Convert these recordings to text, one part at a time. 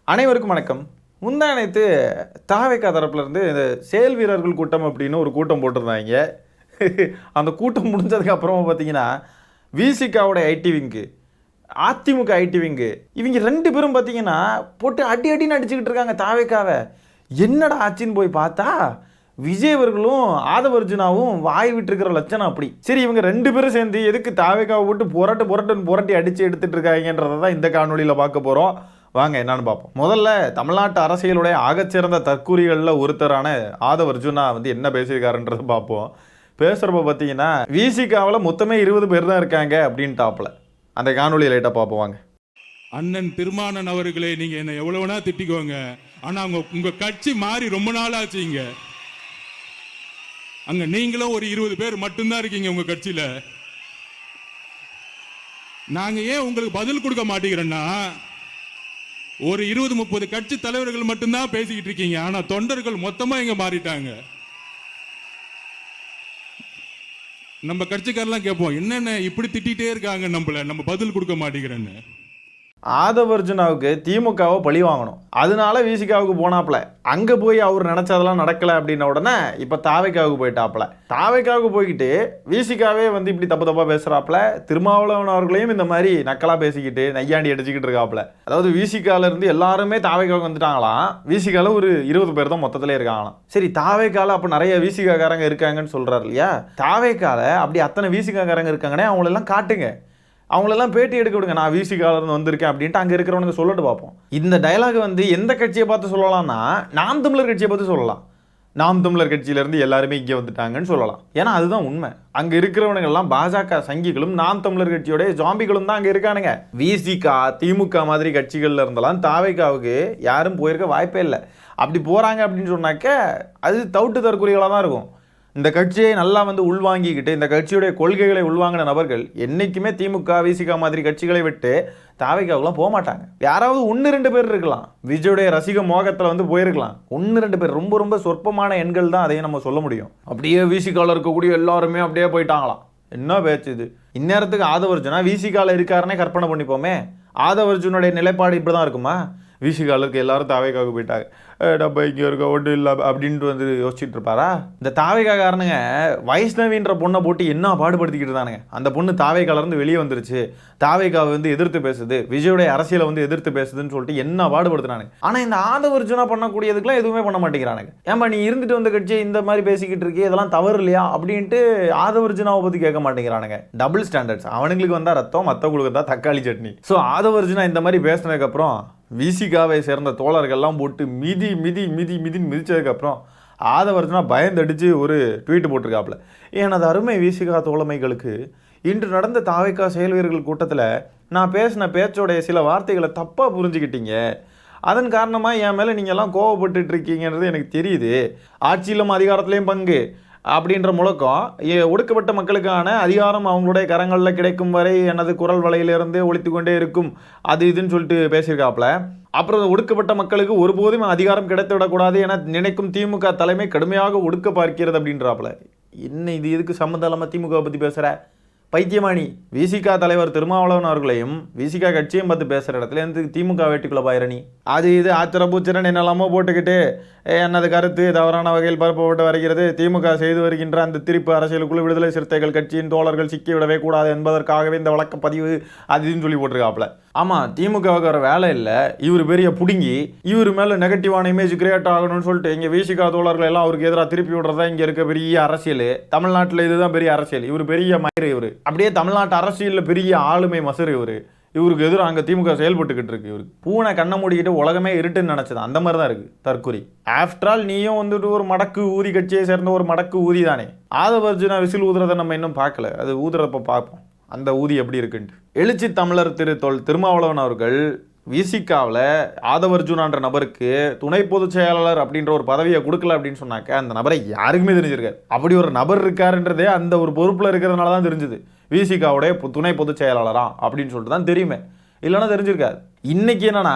அனைவருக்கும் வணக்கம். முந்தானைத்து தாவேக்கா தரப்புலேருந்து இந்த செயல் வீரர்கள் கூட்டம் அப்படின்னு ஒரு கூட்டம் போட்டிருந்தாங்க. அந்த கூட்டம் முடிஞ்சதுக்கு அப்புறமா பார்த்தீங்கன்னா விசிகாவோட ஐடி விங்கு, அதிமுக ஐடி விங்கு, இவங்க ரெண்டு பேரும் பார்த்தீங்கன்னா போட்டு அடி அடின்னு அடிச்சுக்கிட்டு இருக்காங்க தாவேக்காவை. என்னடா ஆச்சுன்னு போய் பார்த்தா விஜய் அவர்களும் ஆதவர்ஜுனாவும் வாய் விட்டுருக்கிற லட்சணம் அப்படி. சரி, இவங்க ரெண்டு பேரும் சேர்ந்து எதுக்கு தாவேக்காவை போட்டு புரட்டி அடித்து எடுத்துட்டு இருக்காங்கன்றதை தான் இந்த காணொலியில் பார்க்க போகிறோம். வாங்க என்னன்னு பார்ப்போம். முதல்ல தமிழ்நாட்டு அரசியலுடைய ஆகச்சிறந்த தற்கூறிகளில் ஒருத்தரான ஆதவர்ஜுனா என்ன பேசியிருக்காருன்றதை பார்ப்போம். பேசுகிறப்ப பார்த்தீங்கன்னா விசிகாவில் மொத்தமே 20 பேர் தான் இருக்காங்க அப்படின்ட்டாப்புல. அந்த காணொலி லைட்டாக பார்ப்போம் வாங்க. அண்ணன் திருமானன் அவர்களே, நீங்க என்ன எவ்வளவு வேணா திட்டிக்கோங்க, ஆனா உங்க கட்சி மாறி ரொம்ப நாள் ஆச்சுங்க. அங்க நீங்களும் ஒரு 20 பேர் மட்டும்தான் இருக்கீங்க உங்க கட்சியில. நாங்க ஏன் உங்களுக்கு பதில் கொடுக்க மாட்டேங்கிறோம்னா, ஒரு 20-30 கட்சி தலைவர்கள் மட்டும்தான் பேசிக்கிட்டு இருக்கீங்க, ஆனா தொண்டர்கள் மொத்தமா இங்க மாறிட்டாங்க. நம்ம கட்சிக்காரெல்லாம் கேட்போம், என்னென்ன இப்படி திட்டிகிட்டே இருக்காங்க, நம்ம பதில் கொடுக்க மாட்டேங்கிறேன்னு. ஆதவர்ஜுனாவுக்கு திமுகவை பழி வாங்கணும், அதனால விசிகாவுக்கு போனாப்புல. அங்கே போய் அவர் நினச்சதெல்லாம் நடக்கலை அப்படின்ன உடனே இப்போ தாவேக்காவுக்கு போயிட்டாப்புல. தாவேக்காவுக்கு போய்கிட்டு விசிகாவே இப்படி தப்பு தப்பாக பேசுகிறாப்புல. திருமாவளவன் அவர்களையும் இந்த மாதிரி நக்கலாக பேசிக்கிட்டு நையாண்டி அடிச்சுக்கிட்டு இருக்காப்புல. அதாவது விசிகாவிலேருந்து எல்லாருமே தாவேக்காவுக்கு வந்துட்டாங்களாம். விசிகாவில் ஒரு 20 பேர் தான் மொத்தத்திலே இருக்காங்களாம். சரி, தாவேக்காவில் அப்போ நிறைய விசிகாக்காரங்க இருக்காங்கன்னு சொல்கிறார் இல்லையா? தாவேக்காவில் அப்படி அத்தனை விசிகாக்காரங்க இருக்காங்கன்னே அவங்களெல்லாம் காட்டுங்க, அவங்களெல்லாம் பேட்டி எடுக்க விடுங்க, நான் விசிகாவிலேருந்து வந்திருக்கேன் அப்படின்ட்டு அங்கே இருக்கிறவனுங்க சொல்லிட்டு பார்ப்போம். இந்த டைலாக் எந்த கட்சியை பார்த்து சொல்லலாம்னா நாம் தமிழர் கட்சியை பார்த்து சொல்லலாம். நாம் தமிழர் கட்சியிலேருந்து எல்லாருமே இங்கே வந்துட்டாங்கன்னு சொல்லலாம். ஏன்னா அதுதான் உண்மை. அங்கே இருக்கிறவனுங்கெல்லாம் பாஜக சங்கிகளும் நாம் தமிழர் கட்சியோடைய ஜாம்பிகளும் தான் அங்கே இருக்கானுங்க. விசிகா திமுக மாதிரி கட்சிகள்ல இருந்தெல்லாம் தாவேக்காவுக்கு யாரும் போயிருக்க வாய்ப்பே இல்லை. அப்படி போகிறாங்க அப்படின்னு சொன்னாக்க அது தவிட்டு தற்கொலைகளாக தான் இருக்கும். இந்த கட்சியை நல்லா உள்வாங்கிக்கிட்டு இந்த கட்சியுடைய கொள்கைகளை உள்வாங்கின நபர்கள் என்றைக்குமே திமுக விசிகா மாதிரி கட்சிகளை விட்டு தாவேக்காவுக்குலாம் போக மாட்டாங்க. யாராவது 1-2 பேர் இருக்கலாம், விஜயுடைய ரசிக மோகத்தில் போயிருக்கலாம். 1-2 பேர், ரொம்ப ரொம்ப சொற்பமான எண்கள் தான், அதையும் நம்ம சொல்ல முடியும். அப்படியே விசிகாவில் இருக்கக்கூடிய எல்லாருமே அப்படியே போயிட்டாங்களாம். என்ன பேச்சு இது? இந்நேரத்துக்கு ஆதவர்ஜுனா விசிகாவில் இருக்காருன்னே கற்பனை பண்ணிப்போமே. ஆதவர்ஜுனுடைய நிலைப்பாடு இப்படி தான் இருக்குமா? விசிகாவில் இருக்க எல்லாரும் தாவேக்காவுக்கு போயிட்டாங்க, டப்பா இங்கே இருக்க ஒன்றும் இல்லை அப்படின்ட்டு யோசிச்சுட்டு இருப்பாரா? இந்த தாவேக்காரனுங்க வைஷ்ணவின்ற பொண்ணை போட்டு என்ன பாடுபடுத்திக்கிட்டு தானுங்க. அந்த பொண்ணு தாவேக்காலேருந்து வெளியே வந்துருச்சு, தாவேக்காவை எதிர்த்து பேசுது, விஜயோடைய அரசியலை எதிர்த்து பேசுதுன்னு சொல்லிட்டு என்ன பாடுபடுத்துனானுங்க. ஆனால் இந்த ஆதவர்ஜுனா பண்ணக்கூடியதுக்கெல்லாம் எதுவுமே பண்ண மாட்டேங்கிறானுங்க. ஏன்பா நீ இருந்துட்டு வந்த கட்சி இந்த மாதிரி பேசிக்கிட்டு இருக்கே, இதெல்லாம் தவறு இல்லையா அப்படின்ட்டு ஆதவர்ஜுனாவை பற்றி கேட்க மாட்டேங்கிறானுங்க. Double standards. அவனுங்களுக்கு வந்தால் ரத்தம், மற்றவங்களுக்கு வந்தால் தக்காளி சட்னி. ஸோ ஆதவர்ஜுனா இந்த மாதிரி பேசினதுக்கப்புறம் விசிகாவை சேர்ந்த தோழர்கள்லாம் போட்டு மிதின்னு மிதிச்சதுக்கப்புறம் ஆதவர்ஜுனா பயந்தடிச்சு ஒரு ட்வீட் போட்டிருக்காப்புல. எனது அருமை விசிகா தோழமைகளுக்கு, இன்று நடந்த தாவேக்கா செயல் வீரர்கள் கூட்டத்தில் நான் பேசின பேச்சோடைய சில வார்த்தைகளை தப்பாக புரிஞ்சுக்கிட்டீங்க. அதன் காரணமாக என் மேலே நீங்கள்லாம் கோவப்பட்டு இருக்கீங்கன்றது எனக்கு தெரியுது. ஆட்சியிலும் அதிகாரத்துலேயும் பங்கு அப்படின்ற முழக்கம், ஒடுக்கப்பட்ட மக்களுக்கான அதிகாரம் அவங்களுடைய கரங்களில் கிடைக்கும் வரை எனது குரல் வலையிலிருந்து ஒழித்து கொண்டே இருக்கும், அது இதுன்னு சொல்லிட்டு பேசியிருக்காப்புல. அப்புறம் ஒடுக்கப்பட்ட மக்களுக்கு ஒருபோதும் அதிகாரம் கிடைத்து விடக்கூடாது என நினைக்கும் திமுக தலைமை கடுமையாக ஒடுக்க பார்க்கிறது அப்படின்றாப்புல. என்ன இது? எதுக்கு சம்மந்தம் இல்லாமல் திமுக பற்றி பேசுகிற பைத்தியமானி? விசிகா தலைவர் திருமாவளவன் அவர்களையும் விசிகா கட்சியும் பார்த்து பேசுகிற இடத்துல திமுக வேட்டுக்குள்ள பாயிரணி அது இது ஆத்திரபூச்சரன் என்னெல்லாமோ போட்டுக்கிட்டு எனது கருத்து தவறான வகையில் பரப்பப்பட்டு வருகிறது, திமுக செய்து வருகின்ற அந்த திருப்பு அரசியலுக்குள்ள விடுதலை சிறுத்தைகள் கட்சியின் தோழர்கள் சிக்கிவிடவே கூடாது என்பதற்காகவே இந்த வழக்க பதிவு அதுன்னு சொல்லி போட்டிருக்காப்புல. ஆமாம், திமுகவுக்கு வர வேலை இல்லை, இவர் பெரிய புடுங்கி இவர் மேலே நெகட்டிவான இமேஜ் கிரியேட் ஆகணும்னு சொல்லிட்டு இங்கே விசிகா தோழர்கள் எல்லாம் அவருக்கு எதிராக திருப்பி விடுறதா இங்கே இருக்க பெரிய அரசியல். தமிழ்நாட்டில் இதுதான் பெரிய அரசியல். இவர் பெரிய மயிறு, இவர் அப்படியே தமிழ்நாட்டு அரசியலில் பெரிய ஆளுமை மசரு. இவருக்கு எதிராக அங்கே திமுக செயல்பட்டுக்கிட்டு இருக்கு. இவருக்கு பூனை கண்ணை மூடிக்கிட்டு உலகமே இருட்டுன்னு நினச்சது அந்த மாதிரி தான் இருக்குது தற்கொலை. ஆஃப்டர் ஆல் நீயும் ஒரு மடக்கு ஊதி கட்சியை சேர்ந்த ஒரு மடக்கு ஊதி தானே. ஆதவர்ஜுனா விசில் ஊதுறதை நம்ம இன்னும் பார்க்கல, அது ஊதுறப்ப பார்ப்போம் அந்த ஊதி எப்படி இருக்குன்ட்டு. எழுச்சி தமிழர் திருமாவளவன் அவர்கள் விசிகாவில் ஆதவர்ஜுனான்ற நபருக்கு துணை பொதுச் செயலாளர் அப்படின்ற ஒரு பதவியை கொடுக்கல அப்படின்னு சொன்னாக்க அந்த நபரை யாருக்குமே தெரிஞ்சிருக்காரு. அப்படி ஒரு நபர் இருக்காருன்றதே அந்த ஒரு பொறுப்பில் இருக்கிறதுனால தான் தெரிஞ்சுது. விசிகாவுடைய துணை பொதுச் செயலாளரா அப்படின்னு சொல்லிட்டு தான் தெரியுமே, இல்லைன்னா தெரிஞ்சிருக்காது. இன்னைக்கு என்னன்னா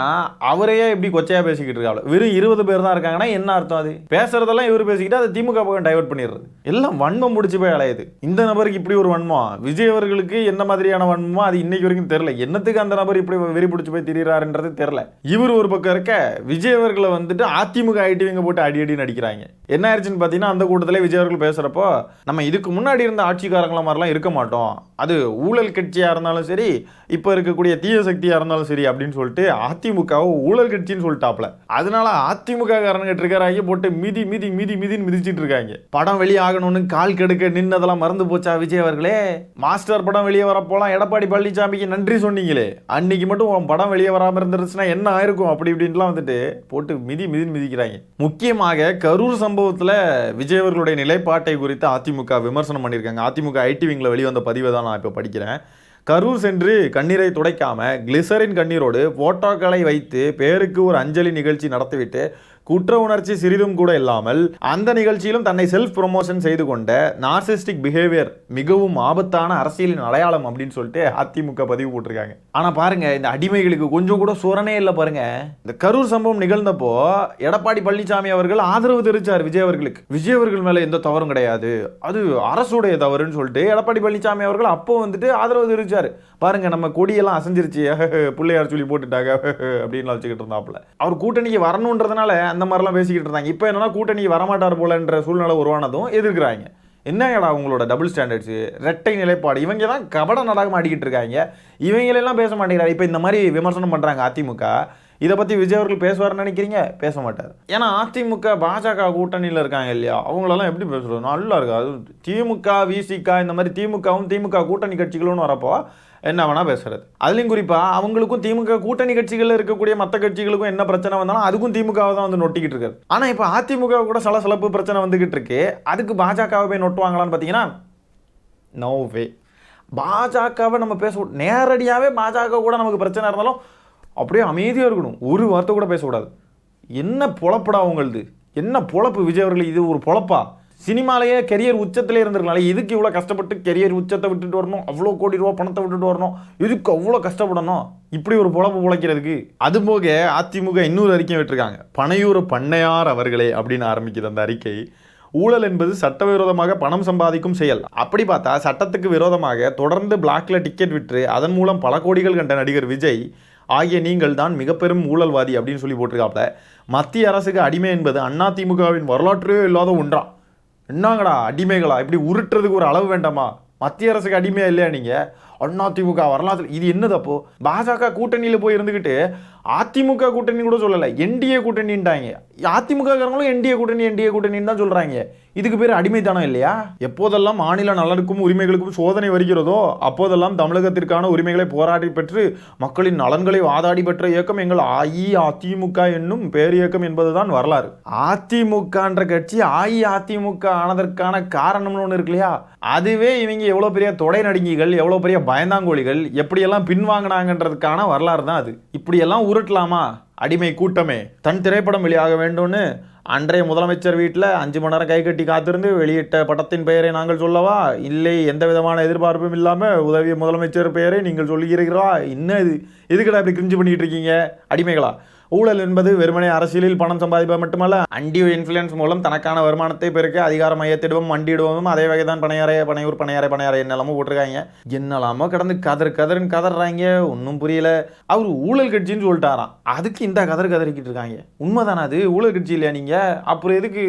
அவரையே இப்படி கொச்சையா பேசிக்கிட்டு இருக்காங்க. வெறும் 20 பேர் தான் இருக்காங்கன்னா என்ன அர்த்தம்? அது பேசுறதெல்லாம் இவர் பேசிக்கிட்டு அதை திமுக பக்கம் டைவர்ட் பண்ணிடுறது. எல்லாம் வன்மம் முடிச்சு போய் அலையுது. இந்த நபருக்கு இப்படி ஒரு வன்மம், விஜய் அவர்களுக்கு என்ன மாதிரியான வன்மமோ அது இன்னைக்கு வரைக்கும் தெரியல. என்னத்துக்கு அந்த நபர் இப்படி வெறி பிடிச்சு போய் திரிகிறாருன்றது தெரியல. இவர் ஒரு பக்கம் இருக்க, விஜய் அவர்களை வந்துட்டு அதிமுக ஐடிவிங்க போட்டு அடி அடி நடிக்கிறாங்க. என்ன ஆயிடுச்சுன்னு பார்த்தீங்கன்னா, அந்த கூட்டத்திலே விஜய் அவர்கள் பேசுறப்போ நம்ம இதுக்கு முன்னாடி இருந்த ஆட்சிக்காரங்கள மாதிரிலாம் இருக்க மாட்டோம், அது ஊழல் கட்சியா இருந்தாலும் சரி இப்போ இருக்கக்கூடிய தீய சக்தியா இருந்தாலும் சரி அப்படின்னு சொல்லிட்டு அதிமுகவை ஊழல் கட்சின்னு சொல்லிட்டாப்ல. அதனால அதிமுக காரங்க இருக்காங்க போட்டு மிதி மிதி மிதி மிதின்னு மிதிச்சிட்டு இருக்காங்க. படம் வெளியாகணும்னு கால் கெடுக்க நின்னதெல்லாம் மறந்து போச்சா விஜய் அவர்களே? மாஸ்டர் படம் வெளியே வரப்போலாம் எடப்பாடி பழனிசாமிக்கு நன்றி சொன்னீங்களே, அன்னைக்கு மட்டும் உன் படம் வெளியே வராமல் இருந்துருச்சுன்னா என்ன ஆயிருக்கும் அப்படி இப்படின்லாம் வந்துட்டு போட்டு மிதி மிதின்னு மிதிக்கிறாங்க. முக்கியமாக கரூர் சம்பவத்தில் விஜய் அவர்களுடைய நிலைப்பாட்டை குறித்து அதிமுக விமர்சனம் பண்ணியிருக்காங்க. அதிமுக ஐடி விங்கில் வெளிவந்த பதிவை தான் நான் இப்போ படிக்கிறேன். கரூர் சென்று கண்ணீரை துடைக்காம கிளிசரின் கண்ணீரோடு போட்டோக்களை வைத்து பேருக்கு ஒரு அஞ்சலி நிகழ்ச்சி நடத்திவிட்டு குற்ற உணர்ச்சி சிறிதும் கூட இல்லாமல் அந்த நிகழ்ச்சியிலும் தன்னை செல்ஃப் ப்ரொமோஷன் செய்து கொண்ட நார்சிஸ்டிக் பிஹேவியர் மிகவும் ஆபத்தான அரசியலின் அடையாளம் அப்படின்னு சொல்லிட்டு அதிமுக பதிவு போட்டிருக்காங்க. ஆனா பாருங்க, இந்த அடிமைகளுக்கு கொஞ்சம் கூட சுரணே இல்லை பாருங்க. இந்த கரூர் சம்பவம் நிகழ்ந்தப்போ எடப்பாடி பழனிசாமி அவர்கள் ஆதரவு தெரிவித்தார் விஜய் அவர்களுக்கு. விஜய் அவர்கள் மேல எந்த தவறும் கிடையாது, அது அரசுடைய தவறுன்னு சொல்லிட்டு எடப்பாடி பழனிசாமி அவர்கள் அப்போ வந்துட்டு ஆதரவு தெரிவிச்சாரு. பாருங்க, நம்ம கொடியெல்லாம் அசைஞ்சிருச்சு, பிள்ளையார் சொல்லி போட்டுட்டாங்க அப்படின்னு வச்சுக்கிட்டு இருந்தாப்புல. அவர் கூட்டணிக்கு வரணுன்றதுனால அந்த மாதிரிலாம் பேசிக்கிட்டு இருந்தாங்க. இப்போ என்னன்னா கூட்டணிக்கு வரமாட்டார் போலன்ற சூழ்நிலை உருவானதும் எதிர்க்கிறாங்க. என்னங்கடா உங்களோட டபுள் ஸ்டாண்டர்ட்ஸ், ரெட்டை நிலைப்பாடு, இவங்க தான் கபட நாடகம் ஆடிக்கிட்டு இருக்காங்க, இவங்களெல்லாம் பேச மாட்டேங்கிறாரு. இப்போ இந்த மாதிரி விமர்சனம் பண்ணுறாங்க அதிமுக. இதை பற்றி விஜய் அவர்கள் பேசுவார்னு நினைக்கிறீங்க? பேச மாட்டார். ஏன்னா அதிமுக பாஜக கூட்டணியில் இருக்காங்க இல்லையா, அவங்களெல்லாம் எப்படி பேசுறது? நல்லா இருக்கு. அது திமுக விசிக இந்த மாதிரி திமுகவும் திமுக கூட்டணி கட்சிகளும் வரப்போ என்ன வேணா பேசுறது. அதுலேயும் குறிப்பாக அவங்களுக்கும் திமுக கூட்டணி கட்சிகளில் இருக்கக்கூடிய மற்ற கட்சிகளுக்கும் என்ன பிரச்சனை வந்தாலும் அதுக்கும் திமுகவை தான் வந்து நொட்டிக்கிட்டு இருக்காரு. ஆனால் இப்போ அதிமுக கூட சலசலப்பு பிரச்சனை வந்துகிட்டு இருக்கு, அதுக்கு பாஜகவை போய் நொட்டுவாங்களான்னு பார்த்தீங்கன்னா நோ வே. பாஜகவை நம்ம பேச நேரடியாகவே பாஜக கூட நமக்கு பிரச்சனை இருந்தாலும் அப்படியே அமைதியாக இருக்கணும், ஒரு வார்த்தை கூட பேசக்கூடாது. என்ன பொழப்படா உங்களுது, என்ன பொழப்பு விஜய் அவர்கள்? இது ஒரு பொழப்பா? சினிமாலேயே கெரியர் உச்சத்திலே இருந்திருக்கனால இதுக்கு இவ்வளோ கஷ்டப்பட்டு கெரியர் உச்சத்தை விட்டுட்டு வரணும், அவ்வளோ கோடி ரூபா பணத்தை விட்டுட்டு வரணும், இதுக்கு அவ்வளோ கஷ்டப்படணும் இப்படி ஒரு பொழப்பு பிழைக்கிறதுக்கு? அதுபோக அதிமுக இன்னொரு அறிக்கை விட்டுருக்காங்க. பனையூர் பண்ணையார் அவர்களே அப்படின்னு ஆரம்பிக்குது அந்த அறிக்கை. ஊழல் என்பது சட்டவிரோதமாக பணம் சம்பாதிக்கும் செயல். அப்படி பார்த்தா சட்டத்துக்கு விரோதமாக தொடர்ந்து பிளாக்ல டிக்கெட் விற்று அதன் மூலம் பல கோடிகள் கண்ட நடிகர் விஜய் ஆகிய நீங்கள் தான் மிக பெரும் ஊழல்வாதி அப்படின்னு சொல்லி போட்டிருக்காப்ல. மத்திய அரசுக்கு அடிமை என்பது அதிமுகவின் வரலாற்றே இல்லாத ஒன்றா. என்னங்கடா அடிமைகளா, இப்படி உருட்டுறதுக்கு ஒரு அளவு வேண்டாமா? மத்திய அரசுக்கு அடிமையா இல்லையா நீங்க? அதிமுக வரலாற்று இது என்னது? அப்போ பாஜக கூட்டணியில் போய் இருந்துக்கிட்டு அதிமுக கூட்டணி கூட சொல்லலை, என்டிஏ கூட்டணின்ட்டாங்க. அதிமுக காரங்களும் என்டிஏ கூட்டணின்னு தான் சொல்றாங்க. இதுக்கு பேர் அடிமைத்தனம் இல்லையா? எப்போதெல்லாம் மாநில நலனுக்கும் உரிமைகளுக்கும் சோதனை வருகிறதோ அப்போதெல்லாம் தமிழகத்திற்கான உரிமைகளை போராடி பெற்று மக்களின் நலன்களை வாதாடி பெற்ற இயக்கம் எங்கள் அஇஅதிமுக என்னும் பேரியக்கம் என்பதுதான் வரலாறு. அதிமுகன்ற கட்சி அஇஅதிமுக ஆனதற்கான காரணம்னு ஒன்று இருக்கு இல்லையா, அதுவே இவங்க எவ்வளோ பெரிய தொடை நடுங்கிகள், எவ்வளோ பெரிய பயந்தாங்கோழிகள் எப்படியெல்லாம் பின்வாங்கினாங்கன்றதுக்கான வரலாறு தான் அது. இப்படியெல்லாம் உருட்டலாமா? அடிமை கூட்டமே, தன் திரைப்படம் வெளியாக வேண்டும்னு அன்றைய முதலமைச்சர் வீட்டில் 5 மணி நேரம் கை கட்டி காத்திருந்து வெளியிட்ட படத்தின் பெயரை நாங்கள் சொல்லவா? இல்லை, எந்த விதமான எதிர்பார்ப்பும் இல்லாமல் உதவி முதலமைச்சர் பெயரை நீங்கள் சொல்லுகிறீர்களா? இன்னும் இது எதுக்கடா இப்படி கிரிஞ்சு பண்ணிட்டு இருக்கீங்க அடிமைகளா? ஊழல் என்பது வெறுமனே அரசியலில் பணம் சம்பாதிப்பது மட்டுமல்ல, அண்டியோ இன்ஃப்ளூயன்ஸ் மூலம் தனக்கான வருமானத்தை பெருக்க அதிகார மையத்திடுவோம் மண்டிடுவோம் அதே வகை தான் பனையூர் பணையாரை என்னெல்லாமோ போட்டிருக்காங்க. என்னெல்லாமோ கடந்து கதறுன்னு கதறாங்க, ஒன்றும் புரியல. அவர் ஊழல் கட்சின்னு சொல்லிட்டாராம், அதுக்கு இந்த கதறிக்கிட்டு இருக்காங்க. உண்மைதானே? அது ஊழல் கட்சி இல்லையா நீங்க? அப்புறம் எதுக்கு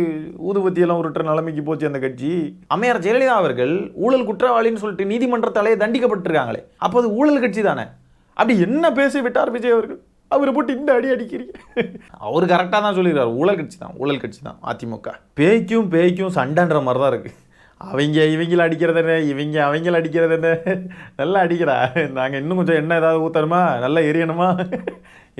ஊதுபத்தியெல்லாம் உருட்டுற நிலைமைக்கு போச்சு அந்த கட்சி? அம்மையார் ஜெயலலிதா அவர்கள் ஊழல் குற்றவாளின்னு சொல்லிட்டு நீதிமன்றத்தாலே தண்டிக்கப்பட்டிருக்காங்களே, அப்போ அது ஊழல் கட்சி தானே? அப்படி என்ன பேசி விட்டார் விஜய் அவர்கள்? அவரை போட்டு இந்த அடி அடிக்கிறீங்க. அவர் கரெக்டாக தான் சொல்லிடுறாரு, ஊழல் கட்சி தான் அதிமுக. பேய்க்கும் சண்டைன்ற மாதிரி தான் இருக்குது. இவங்கள அடிக்கிறது என்ன, அவங்கள அடிக்கிறது என்ன? நல்லா அடிக்கிறா, நாங்கள் இன்னும் கொஞ்சம் எண்ணெய் ஏதாவது ஊற்றணுமா, நல்லா எரியணுமா,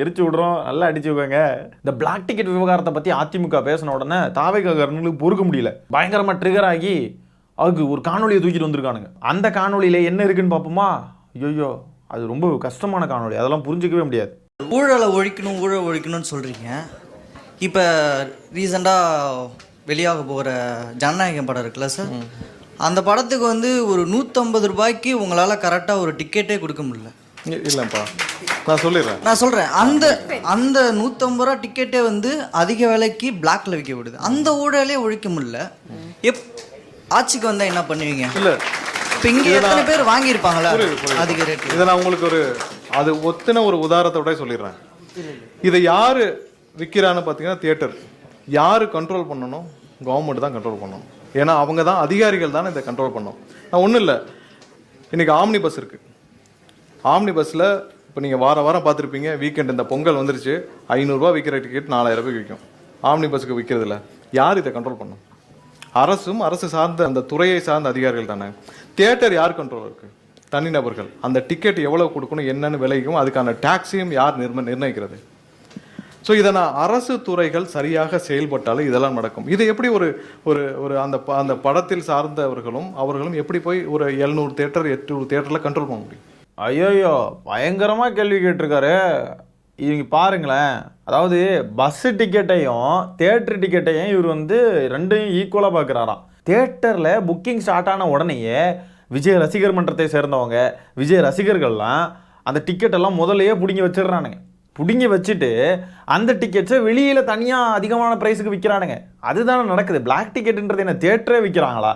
எரிச்சு விட்றோம், நல்லா அடிச்சு வைக்கோங்க. இந்த பிளாக் டிக்கெட் விவகாரத்தை பற்றி அதிமுக பேசின உடனே தாவேக்காரங்களுக்கு பொறுக்க முடியல, பயங்கரமாக ட்ரிகர் ஆகி அதுக்கு ஒரு காணொலியை தூக்கிட்டு வந்திருக்கானுங்க. அந்த காணொலியில் என்ன இருக்குன்னு பார்ப்போமா? ஐயோ, அது ரொம்ப கஷ்டமான காணொலி, அதெல்லாம் புரிஞ்சிக்கவே முடியாது. ஊழலை ஒழிக்கணும்னு சொல்கிறீங்க. இப்போ ரீசெண்டாக வெளியாக போகிற ஜனநாயகம் படம் இருக்குல்ல சார், அந்த படத்துக்கு வந்து ஒரு 150 ரூபாய்க்கு உங்களால் கரெக்டாக ஒரு டிக்கெட்டே கொடுக்க முடியல. இல்லைப்பா, நான் சொல்லிடுறேன். நான் சொல்கிறேன், அந்த அந்த 150 ரூபா டிக்கெட்டே வந்து அதிக விலைக்கு பிளாக்ல விற்கப்படுது. அந்த ஊழலே ஒழிக்க முடியல. ஆட்சிக்கு வந்தால் என்ன பண்ணுவீங்க? இல்லை, இப்போ இங்கே எத்தனை பேர் வாங்கியிருப்பாங்களா அதிக ரேட்? இதை நான் உங்களுக்கு அது ஒத்தின ஒரு உதாரணத்தோட சொல்லிடுறேன். இதை யாரு விற்கிறான்னு பார்த்தீங்கன்னா தியேட்டர். யாரு கண்ட்ரோல் பண்ணணும்? கவர்மெண்ட் தான் கண்ட்ரோல் பண்ணணும். ஏன்னா அவங்க தான் அதிகாரிகள் தானே இதை கண்ட்ரோல் பண்ணணும். நான் ஒன்றும் இல்லை, இன்னைக்கு ஆம்னி பஸ் இருக்கு. ஆம்னி பஸ்ஸில் இப்போ நீங்கள் வாரம் பார்த்துருப்பீங்க, வீக்கெண்ட் இந்த பொங்கல் வந்துருச்சு, 500 ரூபா விற்கிற டிக்கெட் 4000 ரூபாய்க்கு விற்கும். ஆம்னி பஸ்ஸுக்கு விற்கிறதுல யார் இதை கண்ட்ரோல் பண்ணும்? அரசும் அரசு சார்ந்த அந்த துறையை சார்ந்த அதிகாரிகள் தானே. தியேட்டர் யார் கண்ட்ரோல் இருக்கு? தனிநபர்கள். அந்த டிக்கெட் எவ்வளவு கொடுக்கணும், என்னன்னு விலைக்கும் அதுக்கான டாக்ஸையும் யார் நிர்ணயிக்கிறது? ஸோ இதை நான் அரசு துறைகள் சரியாக செயல்பட்டாலும் இதெல்லாம் நடக்கும். இதை எப்படி ஒரு ஒரு ஒரு அந்த படத்தில் சார்ந்தவர்களும் அவர்களும் எப்படி போய் ஒரு 700 தியேட்டர் 800 தியேட்டரில் கண்ட்ரோல் பண்ண முடியும்? ஐயோயோ, பயங்கரமாக கேள்வி கேட்டிருக்காரு. இவங்க பாருங்களேன், அதாவது பஸ்ஸு டிக்கெட்டையும் தியேட்டர் டிக்கெட்டையும் இவர் வந்து ரெண்டையும் ஈக்குவலாக பார்க்குறாராம். தியேட்டரில் புக்கிங் ஸ்டார்ட் ஆன உடனேயே விஜய் ரசிகர் மன்றத்தை சேர்ந்தவங்க, விஜய் ரசிகர்கள்லாம் அந்த டிக்கெட்டெல்லாம் முதல்லையே பிடுங்கி வச்சிடுறானுங்க. பிடுங்கி வச்சுட்டு அந்த டிக்கெட்ஸை வெளியில் தனியாக அதிகமான ப்ரைஸுக்கு விற்கிறானுங்க. அதுதானே நடக்குது. பிளாக் டிக்கெட்டுன்றது என்ன, தியேட்டரே விற்கிறாங்களா?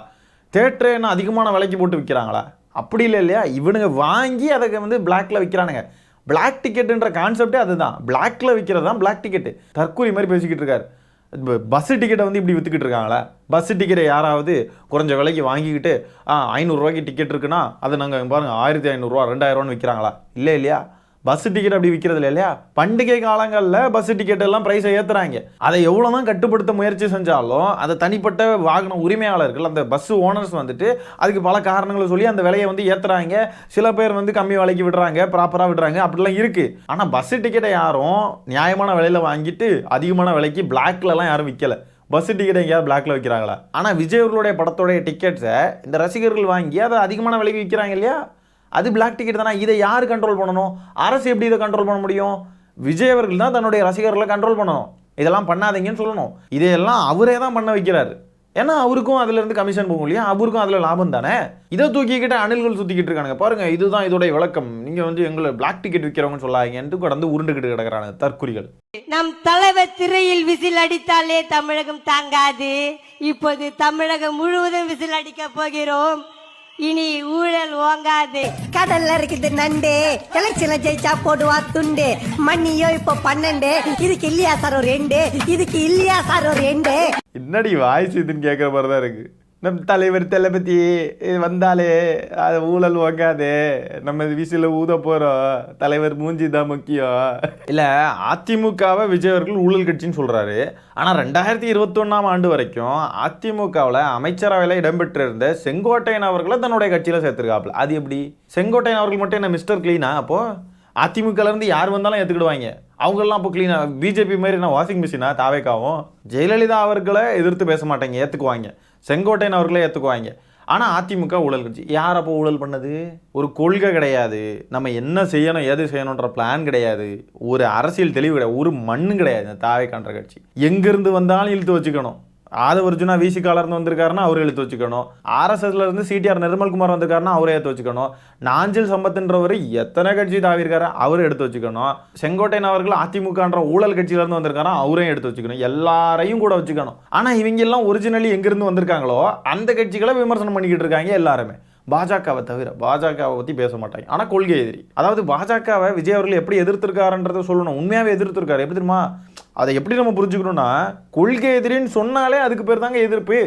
தியேட்டரே என்ன அதிகமான விலைக்கு போட்டு விற்கிறாங்களா? அப்படி இல்லை இல்லையா? இவனுங்க வாங்கி அதை வந்து பிளாக்ல விற்கிறானுங்க. பிளாக் டிக்கெட்டுன்ற கான்செப்டே அதுதான். பிளாக்ல விற்கிறது தான் பிளாக் டிக்கெட்டு. தற்கூரி மாதிரி பேசிக்கிட்டு இருக்காரு. பஸ்ஸு டிக்கெட்டை வந்து இப்படி விற்றுக்கிட்டு இருக்காங்களா? பஸ்ஸு டிக்கெட்டை யாராவது குறைஞ்ச விலைக்கு வாங்கிக்கிட்டு 500 ரூபாய்க்கு டிக்கெட் இருக்குன்னா அதை நாங்கள் பாருங்கள் 1500 ரூபா 2000 விற்கிறாங்களா? இல்லை இல்லையா? பஸ் டிக்கெட் அப்படி விற்கிறது இல்லையா? பண்டிகை காலங்களில் பஸ் டிக்கெட் எல்லாம் ப்ரைஸை ஏற்றுறாங்க. அதை எவ்வளோ தான் கட்டுப்படுத்த முயற்சி செஞ்சாலும் அதை தனிப்பட்ட வாகன உரிமையாளர்கள், அந்த பஸ் ஓனர்ஸ் வந்துட்டு அதுக்கு பல காரணங்களை சொல்லி அந்த விலையை வந்து ஏற்றுறாங்க. சில பேர் வந்து கம்மி விலைக்கு விடுறாங்க, ப்ராப்பராக விடுறாங்க, அப்படிலாம் இருக்குது. ஆனால் பஸ் டிக்கெட்டை யாரும் நியாயமான விலையில் வாங்கிட்டு அதிகமான விலைக்கு பிளாக்லலாம் யாரும் விற்கலை. பஸ் டிக்கெட் எங்கேயாவது பிளாக்ல விற்கிறாங்களா? ஆனால் விஜய் அவர்களுடைய படத்தோடைய டிக்கெட்ஸை இந்த ரசிகர்கள் வாங்கி அதை அதிகமான விலைக்கு விற்கிறாங்க இல்லையா? அது பிளாக் டிக்கெட் தானே. இதை யார் கண்ட்ரோல் பண்ணணும்? அரசு எப்படி இதை கண்ட்ரோல் பண்ண முடியும்? விஜய் அவர்கள் தான் தன்னுடைய ரசிகர்களை கண்ட்ரோல் பண்ணணும். இதெல்லாம் பண்ணாதீங்கன்னு சொல்லணும். இதையெல்லாம் அவரே தான் பண்ண வைக்கிறாரு. ஏன்னா அவருக்கும் அதுலேருந்து கமிஷன் போகும் இல்லையா? அவருக்கும் அதில் லாபம் தானே. இதை தூக்கிக்கிட்டு அணில்கள் சுற்றிக்கிட்டு இருக்கானுங்க பாருங்க. இதுதான் இதோடைய விளக்கம். நீங்கள் வந்து எங்களை பிளாக் டிக்கெட் விற்கிறவங்கன்னு சொல்லாங்கன்ட்டு கடந்து உருண்டுக்கிட்டு கிடக்கிறாங்க தற்குறிகள். நம் தலைவர் திரையில் விசில் அடித்தாலே தமிழகம் தாங்காது. இப்போது தமிழகம் முழுவதும் விசில் அடிக்க போகிறோம். இனி ஊழல் ஓங்காது. கடல்ல இருக்குது நண்டு, எலெக்ஷன்ல ஜெயிச்சா போடுவா துண்டு. மண்ணியோ இப்போ 12, இதுக்கு இல்லையா சார் ஒரு 2, இதுக்கு இல்லையா சார் ஒரு 2. என்னடி வாய்ஸ் இதுன்னு கேட்குற மாதிரி தான் இருக்கு. நம் தலைவர் தளபதி வந்தாலே அது ஊழல் ஓங்காது, நம்ம விசில ஊத போகிறோம், தலைவர் மூஞ்சி தான் முக்கியம். இல்லை, அதிமுகவை விஜய் அவர்கள் ஊழல் கட்சின்னு சொல்கிறாரு. ஆனால் 2021ஆம் ஆண்டு வரைக்கும் அதிமுகவில் அமைச்சரவையில் இடம்பெற்றிருந்த செங்கோட்டையன் அவர்களை தன்னுடைய கட்சியில் சேர்த்துருக்காப்புல. அது எப்படி? செங்கோட்டையன் அவர்கள் மட்டும் என்ன மிஸ்டர் கிளீனா? அப்போது அதிமுகலேருந்து யார் வந்தாலும் ஏற்றுக்கிடுவாங்க. அவங்கெல்லாம் இப்போ கிளீனாக பிஜேபி மாதிரி நான் வாஷிங் மிஷினா தாவேக்காவும்? ஜெயலலிதா அவர்களை எதிர்த்து பேச மாட்டாங்க, ஏற்றுக்குவாங்க. செங்கோட்டையன் அவர்களே ஏற்றுக்குவாங்க. ஆனால் அதிமுக ஊழல் கட்சி. யார் அப்போ ஊழல் பண்ணது? ஒரு கொள்கை கிடையாது, நம்ம என்ன செய்யணும் ஏது செய்யணுன்ற பிளான் கிடையாது, ஒரு அரசியல் தெளிவு கிடையாது, ஒரு மண்ணு கிடையாது. இந்த தாவேக்கான்ற கட்சி எங்கேருந்து வந்தாலும் இழுத்து வச்சுக்கணும். ஆதவர்ஜுனா விசிகாலேருந்து வந்திருக்காருன்னா அவரை எடுத்து வச்சுக்கணும். ஆர்எஸ்எஸ்ல இருந்து சிடிஆர் நிர்மல்குமார் வந்திருக்காருன்னா அவரே எடுத்து வச்சுக்கணும். நாஞ்சில் சம்பத்ன்றவர் எத்தனை கட்சி தாவிருக்காரு அவரை எடுத்து வச்சுக்கணும். செங்கோட்டையன் அவர்கள் அதிமுகன்ற ஊழல் கட்சியிலேருந்து வந்திருக்காரா அவரையும் எடுத்து வச்சுக்கணும். எல்லாரையும் கூட வச்சுக்கணும். ஆனால் இவங்க எல்லாம் ஒரிஜினலி எங்கேருந்து வந்திருக்காங்களோ அந்த கட்சிகளை விமர்சனம் பண்ணிக்கிட்டு இருக்காங்க எல்லாருமே. பாஜகவை தவிர பாஜகவை பற்றி பேச மாட்டாங்க. ஆனால் கொள்கை எதிரி. அதாவது பாஜகவை விஜய் அவர்கள் எப்படி எதிர்த்திருக்காருன்றதை சொல்லணும். உண்மையாகவே எதிர்த்திருக்காரு. எப்படி தெரியுமா? அதை எப்படி நம்ம புரிஞ்சுக்கணும்னா, கொள்கை எதிரின்னு சொன்னாலே அதுக்கு பேர் தாங்க எதிர்ப்பு.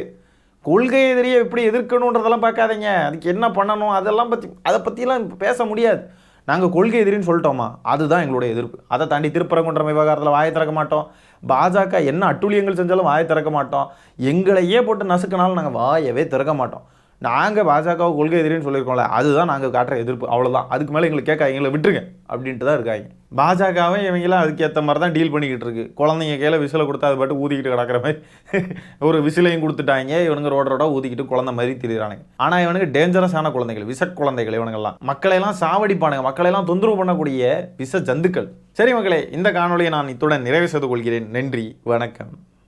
கொள்கை எதிரியை எப்படி எதிர்க்கணுன்றதெல்லாம் பார்க்காதீங்க. அதுக்கு என்ன பண்ணணும் அதை பற்றிலாம் பேச முடியாது. நாங்கள் கொள்கை எதிரின்னு சொல்லிட்டோமா, அதுதான் எங்களுடைய எதிர்ப்பு. அதை தாண்டி திருப்பரங்குன்றம் விவகாரத்தில் வாயை திறக்க மாட்டோம். பாஜக என்ன அட்டூழியங்கள் செஞ்சாலும் வாயை திறக்க மாட்டோம். எங்களையே போட்டு நசுக்கினாலும் நாங்கள் வாயவே திறக்க மாட்டோம். நாங்கள் பாஜகவை கொள்கை எதிரின்னு சொல்லியிருக்கோம்ல, அதுதான் நாங்கள் காட்டுற எதிர்ப்பு. அவ்வளோதான். அதுக்கு மேலே எங்களுக்கு கேட்க எங்களை விட்டுருங்க அப்படின்ட்டு தான் இருக்காங்க. பாஜகவை இவங்களாம் அதுக்கு ஏற்ற மாதிரி தான் டீல் பண்ணிக்கிட்டு இருக்கு. குழந்தைங்க கையில் விசிலை கொடுத்தா அது பாட்டு ஊதிக்கிட்டு கிடக்கிற மாதிரி ஒரு விசிலையும் கொடுத்துட்டாங்க. இவனுங்க ரோட ஊதிக்கிட்டு குழந்தை மாதிரி திரிகிறானுங்க. ஆனால் இவனுக்கு டேஞ்சரஸான குழந்தைகள், விஷ குழந்தைகள். இவனுங்கெல்லாம் மக்களையெல்லாம் சாவடிப்பானுங்க, மக்களையெல்லாம் தொந்தரவு பண்ணக்கூடிய விஷ ஜந்துக்கள். சரி மக்களே, இந்த காணொலியை நான் இத்துடன் நிறைவு செய்து கொள்கிறேன். நன்றி, வணக்கம்.